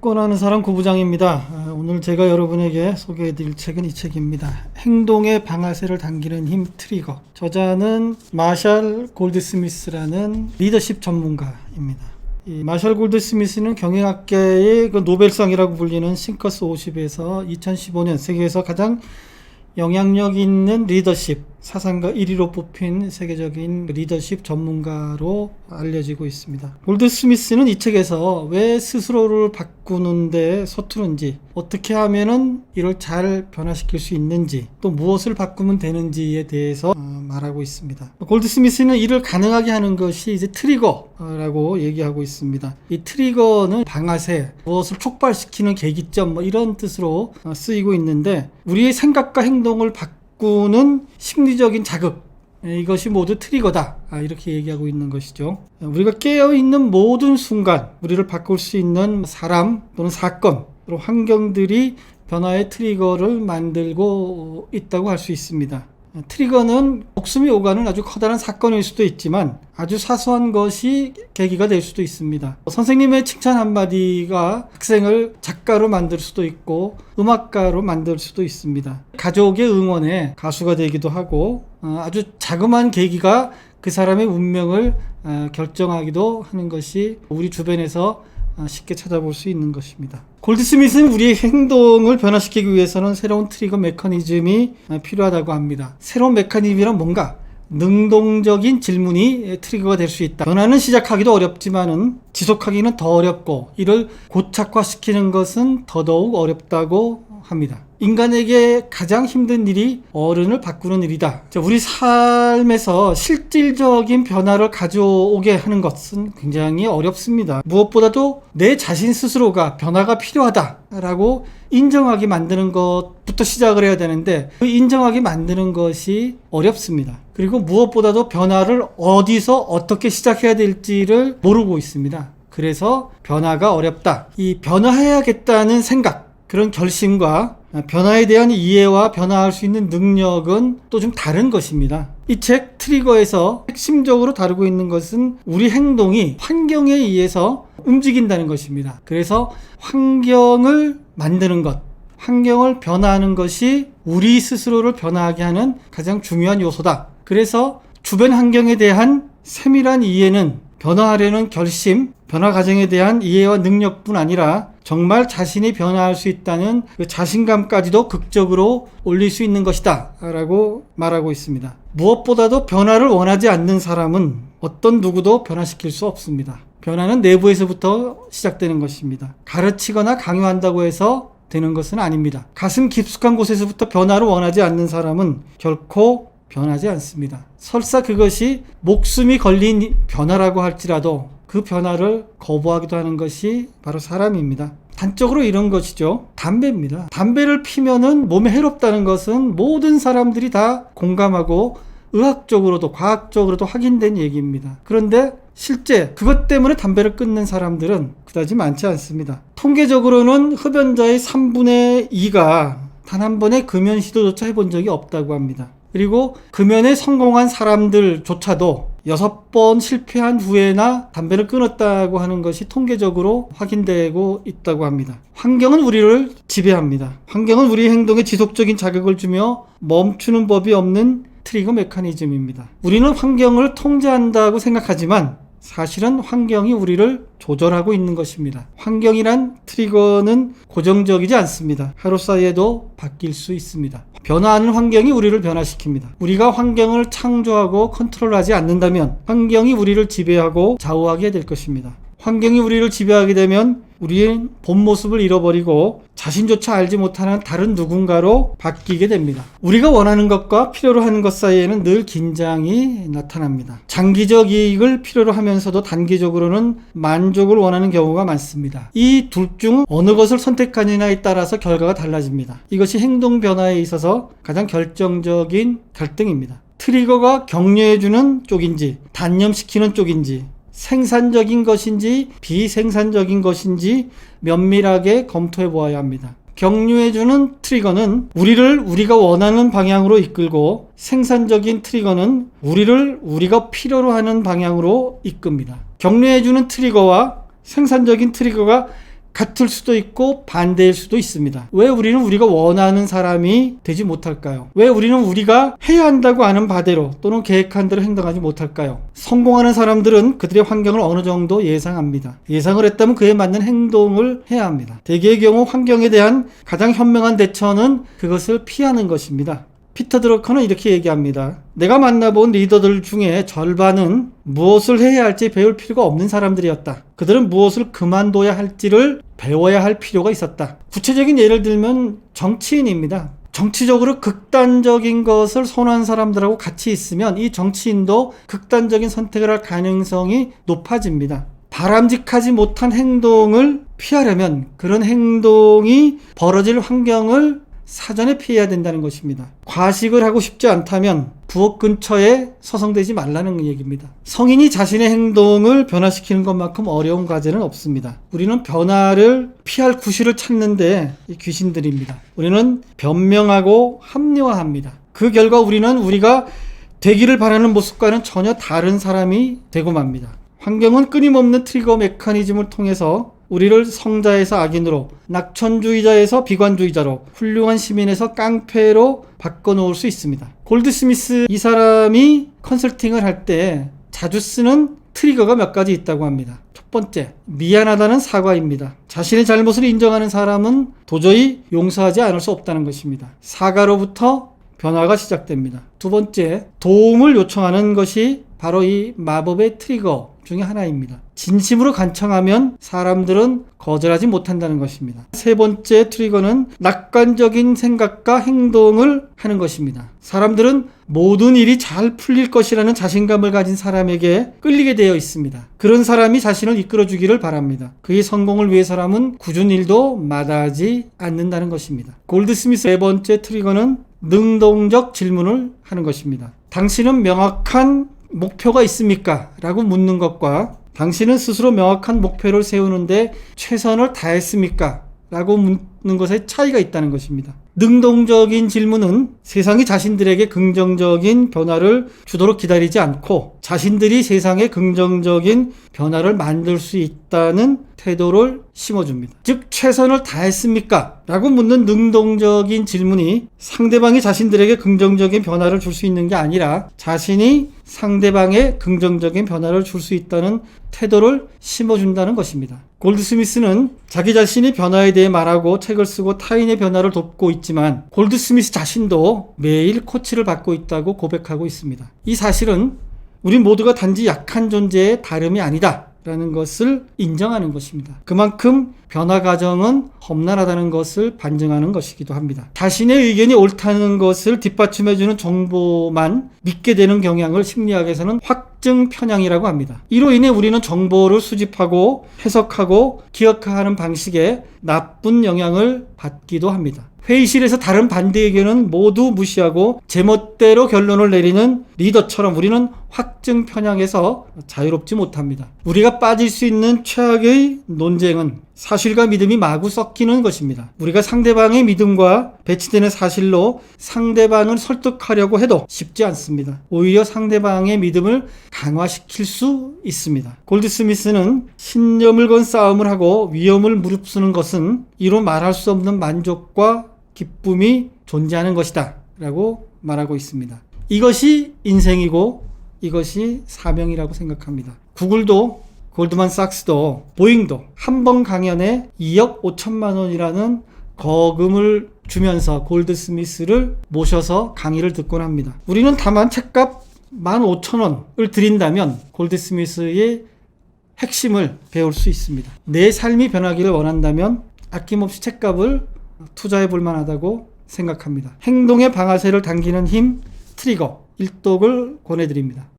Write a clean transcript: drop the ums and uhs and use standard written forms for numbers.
사건하는 사람 고부장입니다. 오늘 제가 여러분에게 소개해드릴 책은 이 책입니다. 행동의 방아쇠를 당기는 힘 트리거. 저자는 마샬 골드스미스라는 리더십 전문가입니다. 이 마샬 골드스미스는 경영학계의 그 노벨상이라고 불리는 싱커스 50에서 2015년 세계에서 가장 영향력 있는 리더십 사상가 1위로 뽑힌 세계적인 리더십 전문가로 알려지고 있습니다. 골드스미스는 이 책에서 왜 스스로를 바꾸는데 서투른지, 어떻게 하면은 이를 잘 변화시킬 수 있는지, 또 무엇을 바꾸면 되는지에 대해서 말하고 있습니다. 골드스미스는 이를 가능하게 하는 것이 이제 트리거라고 얘기하고 있습니다. 이 트리거는 방아쇠, 무엇을 촉발시키는 계기점 이런 뜻으로 쓰이고 있는데, 우리의 생각과 행동을 바꾸는 심리적인 자극, 이것이 모두 트리거다, 이렇게 얘기하고 있는 것이죠. 우리가 깨어있는 모든 순간 우리를 바꿀 수 있는 사람 또는 사건, 또는 환경들이 변화의 트리거를 만들고 있다고 할 수 있습니다. 트리거는 목숨이 오가는 아주 커다란 사건일 수도 있지만 아주 사소한 것이 계기가 될 수도 있습니다. 선생님의 칭찬 한마디가 학생을 작가로 만들 수도 있고 음악가로 만들 수도 있습니다. 가족의 응원에 가수가 되기도 하고 아주 자그마한 계기가 그 사람의 운명을 결정하기도 하는 것이 우리 주변에서 쉽게 찾아볼 수 있는 것입니다. 골드스미스는 우리의 행동을 변화시키기 위해서는 새로운 트리거 메커니즘이 필요하다고 합니다. 새로운 메커니즘이란 뭔가? 능동적인 질문이 트리거가 될 수 있다. 변화는 시작하기도 어렵지만은 지속하기는 더 어렵고 이를 고착화시키는 것은 더더욱 어렵다고 합니다. 인간에게 가장 힘든 일이 어른을 바꾸는 일이다. 우리 삶에서 실질적인 변화를 가져오게 하는 것은 굉장히 어렵습니다. 무엇보다도 내 자신 스스로가 변화가 필요하다라고 인정하게 만드는 것부터 시작을 해야 되는데 그 인정하게 만드는 것이 어렵습니다. 그리고 무엇보다도 변화를 어디서 어떻게 시작해야 될지를 모르고 있습니다. 그래서 변화가 어렵다. 이 변화해야겠다는 생각, 그런 결심과 변화에 대한 이해와 변화할 수 있는 능력은 또 좀 다른 것입니다. 이 책 트리거에서 핵심적으로 다루고 있는 것은 우리 행동이 환경에 의해서 움직인다는 것입니다. 그래서 환경을 만드는 것, 환경을 변화하는 것이 우리 스스로를 변화하게 하는 가장 중요한 요소다. 그래서 주변 환경에 대한 세밀한 이해는 변화하려는 결심, 변화 과정에 대한 이해와 능력뿐 아니라 정말 자신이 변화할 수 있다는 그 자신감까지도 극적으로 올릴 수 있는 것이다 라고 말하고 있습니다. 무엇보다도 변화를 원하지 않는 사람은 어떤 누구도 변화시킬 수 없습니다. 변화는 내부에서부터 시작되는 것입니다. 가르치거나 강요한다고 해서 되는 것은 아닙니다. 가슴 깊숙한 곳에서부터 변화를 원하지 않는 사람은 결코 변하지 않습니다. 설사 그것이 목숨이 걸린 변화라고 할지라도 그 변화를 거부하기도 하는 것이 바로 사람입니다. 단적으로 이런 것이죠. 담배입니다. 담배를 피면은 몸에 해롭다는 것은 모든 사람들이 다 공감하고 의학적으로도 과학적으로도 확인된 얘기입니다. 그런데 실제 그것 때문에 담배를 끊는 사람들은 그다지 많지 않습니다. 통계적으로는 흡연자의 3분의 2가 단 한 번의 금연 시도조차 해본 적이 없다고 합니다. 그리고 금연에 성공한 사람들조차도 6번 실패한 후에나 담배를 끊었다고 하는 것이 통계적으로 확인되고 있다고 합니다. 환경은 우리를 지배합니다. 환경은 우리의 행동에 지속적인 자극을 주며 멈추는 법이 없는 트리거 메커니즘입니다. 우리는 환경을 통제한다고 생각하지만 사실은 환경이 우리를 조절하고 있는 것입니다. 환경이란 트리거는 고정적이지 않습니다. 하루 사이에도 바뀔 수 있습니다. 변화하는 환경이 우리를 변화시킵니다. 우리가 환경을 창조하고 컨트롤하지 않는다면 환경이 우리를 지배하고 좌우하게 될 것입니다. 환경이 우리를 지배하게 되면 우리의 본 모습을 잃어버리고 자신조차 알지 못하는 다른 누군가로 바뀌게 됩니다. 우리가 원하는 것과 필요로 하는 것 사이에는 늘 긴장이 나타납니다. 장기적 이익을 필요로 하면서도 단기적으로는 만족을 원하는 경우가 많습니다. 이 둘 중 어느 것을 선택하느냐에 따라서 결과가 달라집니다. 이것이 행동 변화에 있어서 가장 결정적인 갈등입니다. 트리거가 격려해주는 쪽인지 단념시키는 쪽인지 생산적인 것인지 비생산적인 것인지 면밀하게 검토해 보아야 합니다. 격려해주는 트리거는 우리가 원하는 방향으로 이끌고 생산적인 트리거는 우리가 필요로 하는 방향으로 이끕니다. 격려해주는 트리거와 생산적인 트리거가 같을 수도 있고 반대일 수도 있습니다. 왜 우리는 우리가 원하는 사람이 되지 못할까요? 왜 우리는 우리가 해야 한다고 하는 바대로 또는 계획한 대로 행동하지 못할까요? 성공하는 사람들은 그들의 환경을 어느 정도 예상합니다. 예상을 했다면 그에 맞는 행동을 해야 합니다. 대개의 경우 환경에 대한 가장 현명한 대처는 그것을 피하는 것입니다. 피터 드러커는 이렇게 얘기합니다. 내가 만나본 리더들 중에 절반은 무엇을 해야 할지 배울 필요가 없는 사람들이었다. 그들은 무엇을 그만둬야 할지를 배워야 할 필요가 있었다. 구체적인 예를 들면 정치인입니다. 정치적으로 극단적인 것을 선호하는 사람들하고 같이 있으면 이 정치인도 극단적인 선택을 할 가능성이 높아집니다. 바람직하지 못한 행동을 피하려면 그런 행동이 벌어질 환경을 사전에 피해야 된다는 것입니다. 과식을 하고 싶지 않다면 부엌 근처에 서성대지 말라는 얘기입니다. 성인이 자신의 행동을 변화시키는 것만큼 어려운 과제는 없습니다. 우리는 변화를 피할 구실을 찾는데 귀신들입니다. 우리는 변명하고 합리화합니다. 그 결과 우리는 우리가 되기를 바라는 모습과는 전혀 다른 사람이 되고 맙니다. 환경은 끊임없는 트리거 메커니즘을 통해서 우리를 성자에서 악인으로, 낙천주의자에서 비관주의자로, 훌륭한 시민에서 깡패로 바꿔놓을 수 있습니다. 골드스미스 이 사람이 컨설팅을 할 때 자주 쓰는 트리거가 몇 가지 있다고 합니다. 첫 번째, 미안하다는 사과입니다. 자신의 잘못을 인정하는 사람은 도저히 용서하지 않을 수 없다는 것입니다. 사과로부터 변화가 시작됩니다. 두 번째, 도움을 요청하는 것이 바로 이 마법의 트리거 중에 하나입니다. 진심으로 간청하면 사람들은 거절하지 못한다는 것입니다. 세 번째 트리거는 낙관적인 생각과 행동을 하는 것입니다. 사람들은 모든 일이 잘 풀릴 것이라는 자신감을 가진 사람에게 끌리게 되어 있습니다. 그런 사람이 자신을 이끌어주기를 바랍니다. 그의 성공을 위해서라면 굳은 일도 마다하지 않는다는 것입니다. 골드스미스 네 번째 트리거는 능동적 질문을 하는 것입니다. 당신은 명확한 목표가 있습니까? 라고 묻는 것과 당신은 스스로 명확한 목표를 세우는데 최선을 다했습니까? 라고 묻는 것에 차이가 있다는 것입니다. 능동적인 질문은 세상이 자신들에게 긍정적인 변화를 주도록 기다리지 않고 자신들이 세상에 긍정적인 변화를 만들 수 있다는 태도를 심어줍니다. 즉 최선을 다했습니까? 라고 묻는 능동적인 질문이 상대방이 자신들에게 긍정적인 변화를 줄 수 있는 게 아니라 자신이 상대방에 긍정적인 변화를 줄 수 있다는 태도를 심어준다는 것입니다. 골드스미스는 자기 자신이 변화에 대해 말하고 책을 쓰고 타인의 변화를 돕고 있지만 골드스미스 자신도 매일 코치를 받고 있다고 고백하고 있습니다. 이 사실은 우리 모두가 단지 약한 존재의 다름이 아니다 라는 것을 인정하는 것입니다. 그만큼 변화 과정은 험난하다는 것을 반증하는 것이기도 합니다. 자신의 의견이 옳다는 것을 뒷받침해주는 정보만 믿게 되는 경향을 심리학에서는 확증 편향이라고 합니다. 이로 인해 우리는 정보를 수집하고 해석하고 기억하는 방식에 나쁜 영향을 받기도 합니다. 회의실에서 다른 반대 의견은 모두 무시하고 제멋대로 결론을 내리는 리더처럼 우리는 확증 편향에서 자유롭지 못합니다. 우리가 빠질 수 있는 최악의 논쟁은 사실과 믿음이 마구 섞이는 것입니다. 우리가 상대방의 믿음과 배치되는 사실로 상대방을 설득하려고 해도 쉽지 않습니다. 오히려 상대방의 믿음을 강화시킬 수 있습니다. 골드스미스는 신념을 건 싸움을 하고 위험을 무릅쓰는 것은 이로 말할 수 없는 만족과 기쁨이 존재하는 것이다 라고 말하고 있습니다. 이것이 인생이고 이것이 사명이라고 생각합니다. 구글도 골드만삭스도 보잉도 한 번 강연에 2억 5천만 원이라는 거금을 주면서 골드스미스를 모셔서 강의를 듣곤 합니다. 우리는 다만 책값 15,000원을 드린다면 골드스미스의 핵심을 배울 수 있습니다. 내 삶이 변하기를 원한다면 아낌없이 책값을 투자해 볼 만하다고 생각합니다. 행동의 방아쇠를 당기는 힘 트리거 1독을 권해드립니다.